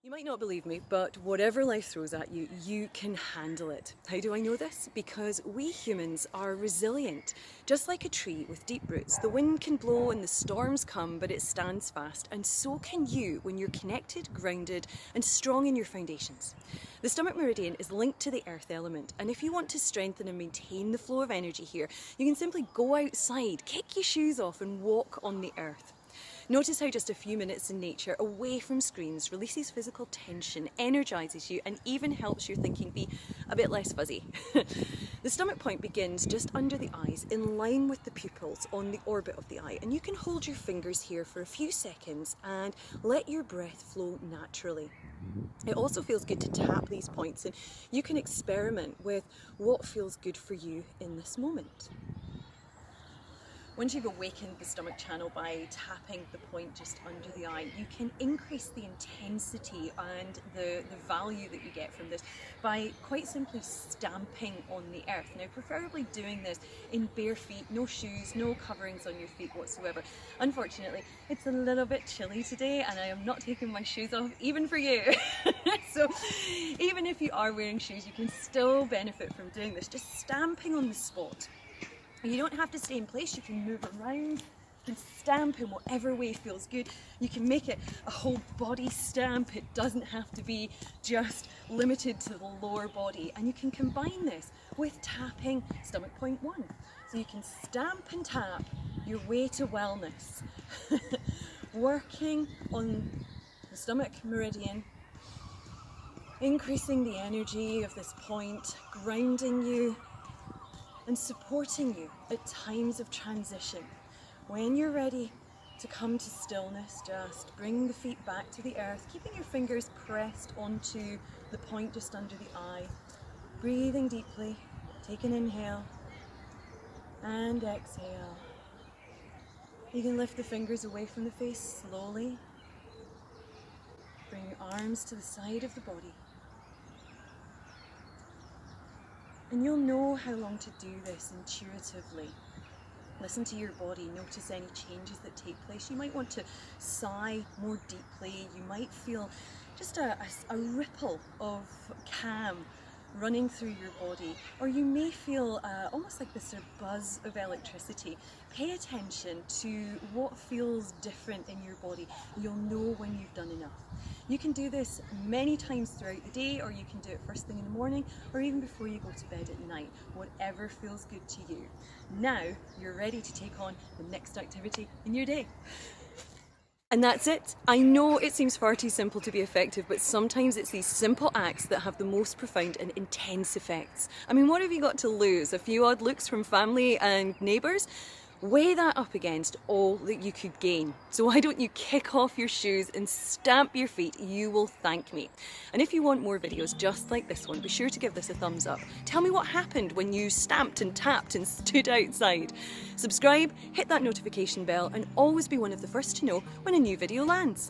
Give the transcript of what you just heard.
You might not believe me, but whatever life throws at you, you can handle it. How do I know this? Because we humans are resilient. Just like a tree with deep roots, the wind can blow and the storms come, but it stands fast. And so can you when you're connected, grounded, and strong in your foundations. The stomach meridian is linked to the earth element, and if you want to strengthen and maintain the flow of energy here, you can simply go outside, kick your shoes off, and walk on the earth. Notice how just a few minutes in nature, away from screens, releases physical tension, energises you, and even helps your thinking be a bit less fuzzy. The stomach point begins just under the eyes, in line with the pupils on the orbit of the eye, and you can hold your fingers here for a few seconds and let your breath flow naturally. It also feels good to tap these points, and you can experiment with what feels good for you in this moment. Once you've awakened the stomach channel by tapping the point just under the eye, you can increase the intensity and the value that you get from this by quite simply stamping on the earth. Now, preferably doing this in bare feet, no shoes, no coverings on your feet whatsoever. Unfortunately, it's a little bit chilly today and I am not taking my shoes off, even for you. So even if you are wearing shoes, you can still benefit from doing this, just stamping on the spot. You don't have to stay in place, you can move around, you can stamp in whatever way feels good. You can make it a whole body stamp, it doesn't have to be just limited to the lower body. And you can combine this with tapping stomach point 1. So you can stamp and tap your way to wellness. Working on the stomach meridian, increasing the energy of this point, grounding you, and supporting you at times of transition. When you're ready to come to stillness, just bring the feet back to the earth, keeping your fingers pressed onto the point just under the eye. Breathing deeply, take an inhale and exhale. You can lift the fingers away from the face slowly. Bring your arms to the side of the body. And you'll know how long to do this intuitively. Listen to your body, notice any changes that take place. You might want to sigh more deeply. You might feel just a ripple of calm running through your body, or you may feel almost like this sort of buzz of electricity. Pay attention to what feels different in your body. You'll know when you've done enough. You can do this many times throughout the day, or you can do it first thing in the morning, or even before you go to bed at night, whatever feels good to you. Now you're ready to take on the next activity in your day. And that's it. I know it seems far too simple to be effective, but sometimes it's these simple acts that have the most profound and intense effects. I mean, what have you got to lose? A few odd looks from family and neighbours? Weigh that up against all that you could gain. So why don't you kick off your shoes and stamp your feet? You will thank me. And if you want more videos just like this one, be sure to give this a thumbs up. Tell me what happened when you stamped and tapped and stood outside. Subscribe, hit that notification bell, and always be one of the first to know when a new video lands.